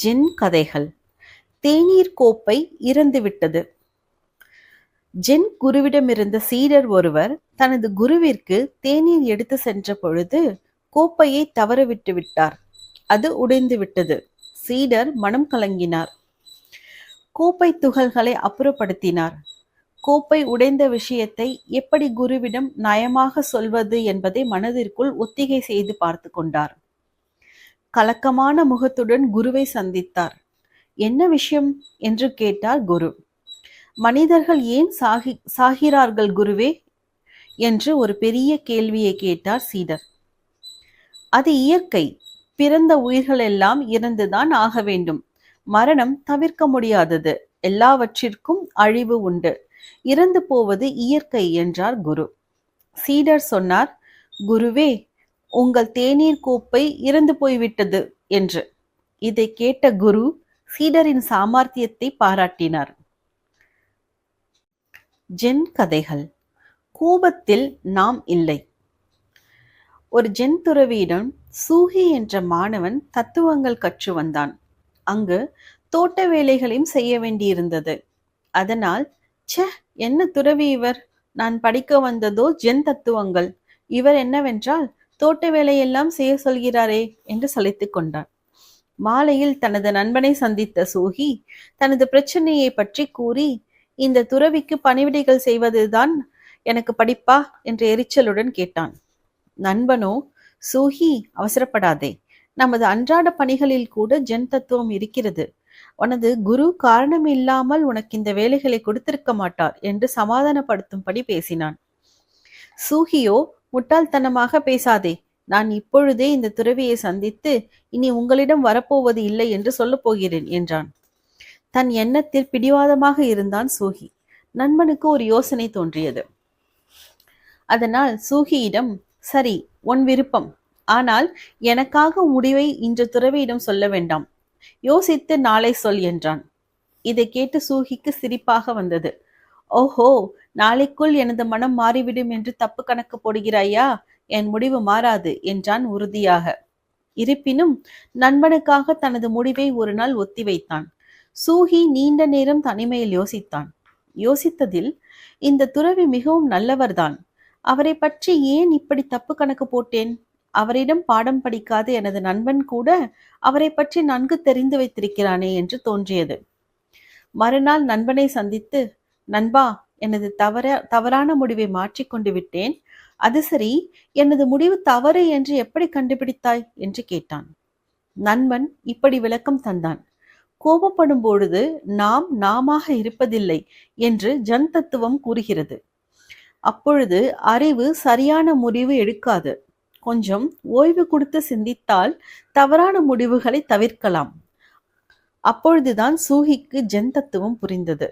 Gen கதைகள். தேநீர் கோப்பை இறந்துவிட்டது. ஜென் குருவிடமிருந்த சீடர் ஒருவர் தனது குருவிற்கு தேநீர் எடுத்து சென்ற பொழுது கோப்பையை தவறவிட்டு விட்டார். அது உடைந்து விட்டது. சீடர் மனம் கலங்கினார். கோப்பை துகள்களை அப்புறப்படுத்தினார். கோப்பை உடைந்த விஷயத்தை எப்படி குருவிடம் நயமாக சொல்வது என்பதை மனதிற்குள் ஒத்திகை செய்து பார்த்து கொண்டார். கலக்கமான முகத்துடன் குருவை சந்தித்தார். என்ன விஷயம் என்று கேட்டார் குரு. மனிதர்கள் ஏன் சாகிறார்கள் குருவே என்று ஒரு பெரிய கேள்வியை கேட்டார் சீடர். அது இயற்கை. பிறந்த உயிர்கள் எல்லாம் இறந்துதான் ஆக வேண்டும். மரணம் தவிர்க்க முடியாதது. எல்லாவற்றிற்கும் அழிவு உண்டு. இறந்து போவது இயற்கை என்றார் குரு. சீடர் சொன்னார், குருவே, உங்கள் தேநீர் கோப்பை இறந்து போய்விட்டது என்று. இதை கேட்ட குரு சீடரின் சாமர்த்தியத்தை பாராட்டினார். ஜென் கதைகள். கோபத்தில் நாம் இல்லை. ஒரு ஜென் துறவியிடம் சூஹி என்ற மாணவன் தத்துவங்கள் கற்று வந்தான். அங்கு தோட்ட வேலைகளையும் செய்ய வேண்டியிருந்தது. அதனால், என்ன துறவி இவர், நான் படிக்க வந்ததோ ஜென் தத்துவங்கள், இவர் என்னவென்றால் தோட்ட வேலையெல்லாம் செய்ய சொல்கிறாரே என்று சலித்துக் கொண்டான். மாலையில் தனது நண்பனை சந்தித்த சூஹி தனது பிரச்சனையை பற்றி கூறி, இந்த துறவிக்கு பணிவிடைகள் செய்வதுதான் எனக்கு படிப்பா என்று எரிச்சலுடன் கேட்டான். நண்பனோ, சூஹி, அவசரப்படாதே, நமது அன்றாட பணிகளில் கூட ஜென் தத்துவம் இருக்கிறது. உனது குரு காரணம் இல்லாமல் உனக்கு இந்த வேலைகளை கொடுத்திருக்க மாட்டார் என்று சமாதானப்படுத்தும்படி பேசினான். சூஹியோ, முட்டாள்தனமாக பேசாதே, நான் இப்பொழுதே இந்த துறவியை சந்தித்து இனி உங்களிடம் வரப்போவது இல்லை என்று சொல்லப் போகிறேன் என்றான். தன் எண்ணத்தில் பிடிவாதமாக இருந்தான் சூஹி. நண்பனுக்கு ஒரு யோசனை தோன்றியது. அதனால் சூஹியிடம், சரி, உன் விருப்பம், ஆனால் எனக்காக முடிவை இன்று துறவியிடம் சொல்ல வேண்டாம், யோசித்து நாளை சொல் என்றான். இதை கேட்டு சூஹிக்கு சிரிப்பாக வந்தது. ஓஹோ, நாளைக்குள் எனது மனம் மாறிவிடும் என்று தப்பு கணக்கு போடுகிறாயா? என் முடிவு மாறாது என்றான் உறுதியாக. இருப்பினும் நண்பனுக்காக தனது முடிவை ஒரு நாள் ஒத்தி வைத்தான். சூஹி நீண்ட நேரம் தனிமையில் யோசித்தான். யோசித்ததில், இந்த துறவி மிகவும் நல்லவர்தான். அவரை பற்றி ஏன் இப்படி தப்பு கணக்கு போட்டேன்? அவரிடம் பாடம் படிக்காத எனது நண்பன் கூட அவரை பற்றி நன்கு தெரிந்து வைத்திருக்கிறானே என்று தோன்றியது. மறுநாள் நண்பனை சந்தித்து, நண்பா, எனது தவறான முடிவை மாற்றிக்கொண்டு விட்டேன். அது சரி, எனது முடிவு தவறு என்று எப்படி கண்டுபிடித்தாய் என்று கேட்டான். நண்பன் இப்படி விளக்கம் தந்தான். கோபப்படும் பொழுது நாம் நாமாக இருப்பதில்லை என்று ஜன் தத்துவம் கூறுகிறது. அப்பொழுது அறிவு சரியான முடிவு எடுக்காது. கொஞ்சம் ஓய்வு கொடுத்து சிந்தித்தால் தவறான முடிவுகளை தவிர்க்கலாம். அப்பொழுதுதான் சூஹிக்கு ஜென் தத்துவம் புரிந்தது.